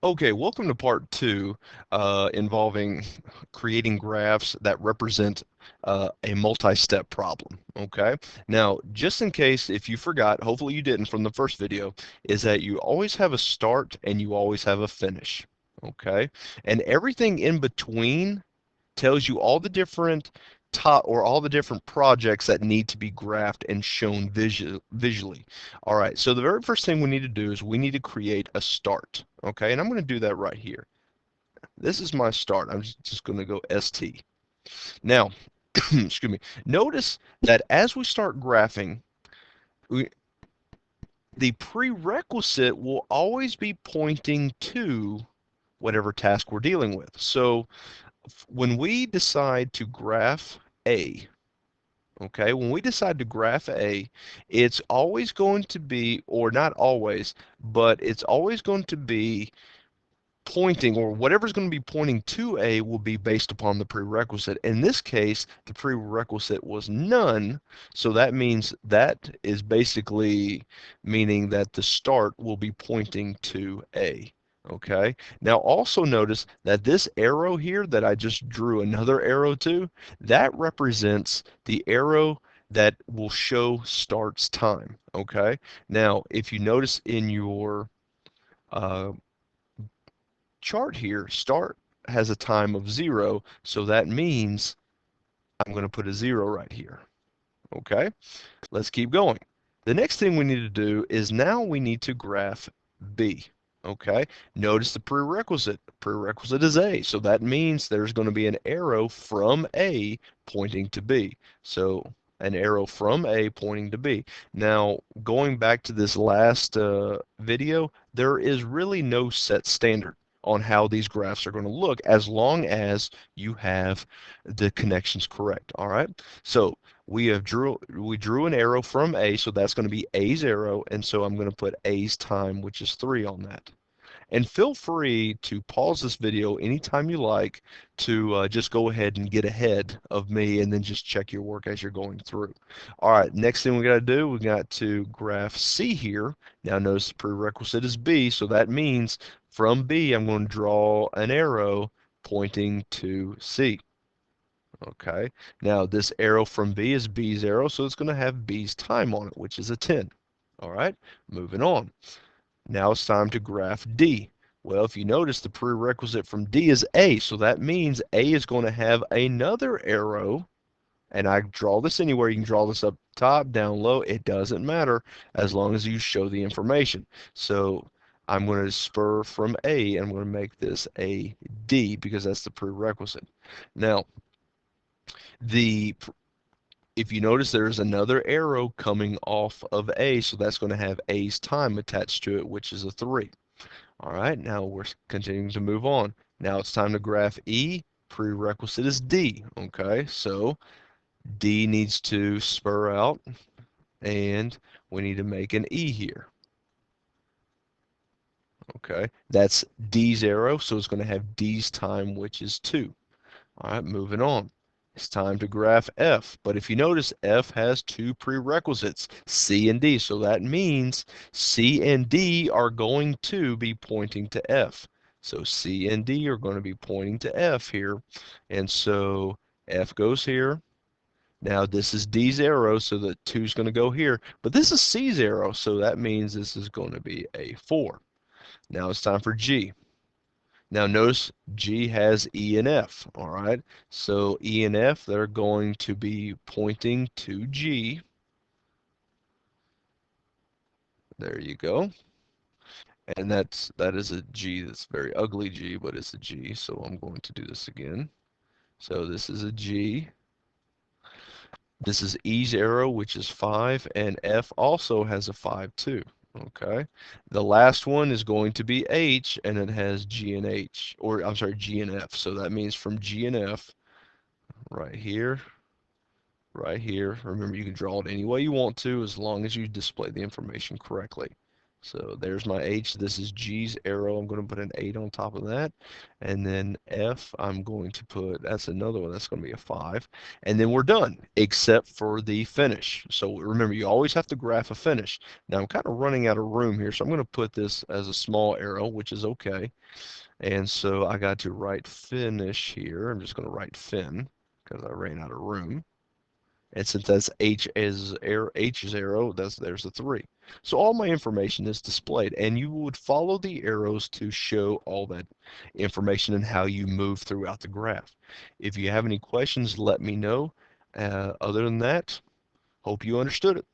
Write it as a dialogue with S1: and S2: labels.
S1: Okay, welcome to part two, involving creating graphs that represent a multi-step problem. Okay, now just in case if you forgot, hopefully you didn't from the first video, is that you always have a start and you always have a finish. Okay, and everything in between tells you all the different top or all the different projects that need to be graphed and shown visually. All right, so the very first thing we need to do is we need to create a start. Okay, and I'm going to do that right here. This is my start. I'm just going to go ST. Now, excuse me. Notice that as we start graphing, we, the prerequisite will always be pointing to whatever task we're dealing with. So when we decide to graph A, okay, when we decide to graph A, it's always going to be, or not always, but it's always going to be pointing, or whatever's going to be pointing to A will be based upon the prerequisite. In this case, the prerequisite was none, so that means that is basically meaning that the start will be pointing to A. Okay, now also notice that this arrow here that I just drew another arrow to, that represents the arrow that will show starts time. Okay, now if you notice in your uh, chart here, start has a time of 0, so that means I'm going to put a 0 right here. Okay, let's keep going. The next thing we need to do is now we need to graph B. Okay, notice the prerequisite. Prerequisite is A, so that means there's going to be an arrow from A pointing to B. So an arrow from A pointing to B. Now, going back to this last video, there is really no set standard on how these graphs are going to look as long as you have the connections correct. All right, so we drew an arrow from A, so that's going to be A's arrow, and so I'm going to put A's time, which is 3 on that. And feel free to pause this video anytime you like to just go ahead and get ahead of me and then just check your work as you're going through. All right, next thing we got to do, we got to graph C here. Now notice the prerequisite is B, so that means from B I'm going to draw an arrow pointing to C. Okay, now this arrow from B is B's arrow, so it's going to have B's time on it, which is a 10. All right, moving on. Now it's time to graph D. Well, if you notice, the prerequisite from D is A, so that means A is going to have another arrow, and I draw this anywhere. You can draw this up top, down low, it doesn't matter as long as you show the information. So I'm going to spur from A, and I'm going to make this a D because that's the prerequisite. Now, the if you notice, there's another arrow coming off of A, so that's going to have A's time attached to it, which is a 3. All right, now we're continuing to move on. Now it's time to graph E. Prerequisite is D. Okay, so D needs to spur out, and we need to make an E here. Okay, that's D's arrow, so it's going to have D's time, which is 2. All right, moving on. It's time to graph F, but if you notice, F has 2 prerequisites, C and D, so that means C and D are going to be pointing to F. So C and D are going to be pointing to F here, and so F goes here. Now this is D's arrow, so the 2 is going to go here, but this is C's arrow, so that means this is going to be a 4. Now it's time for G. Now notice G has E and F, all right? So E and F, they're going to be pointing to G. There you go. And that is a G that's very ugly G, but it's a G, so I'm going to do this again. So this is a G. This is E's arrow, which is 5, and F also has a 5 too. Okay. The last one is going to be H, and it has G and H, or I'm sorry, G and F. So that means from G and F, right here, right here. Remember, you can draw it any way you want to as long as you display the information correctly. So there's my H. This is G's arrow. I'm going to put an 8 on top of that. And then F, I'm going to put, that's another one. That's going to be a 5. And then we're done, except for the finish. So remember, you always have to graph a finish. Now I'm kind of running out of room here, so I'm going to put this as a small arrow, which is okay. And so I got to write finish here. I'm just going to write fin because I ran out of room. And since that's H is arrow, there's the 3. So all my information is displayed, and you would follow the arrows to show all that information and how you move throughout the graph. If you have any questions, let me know. Other than that, hope you understood it.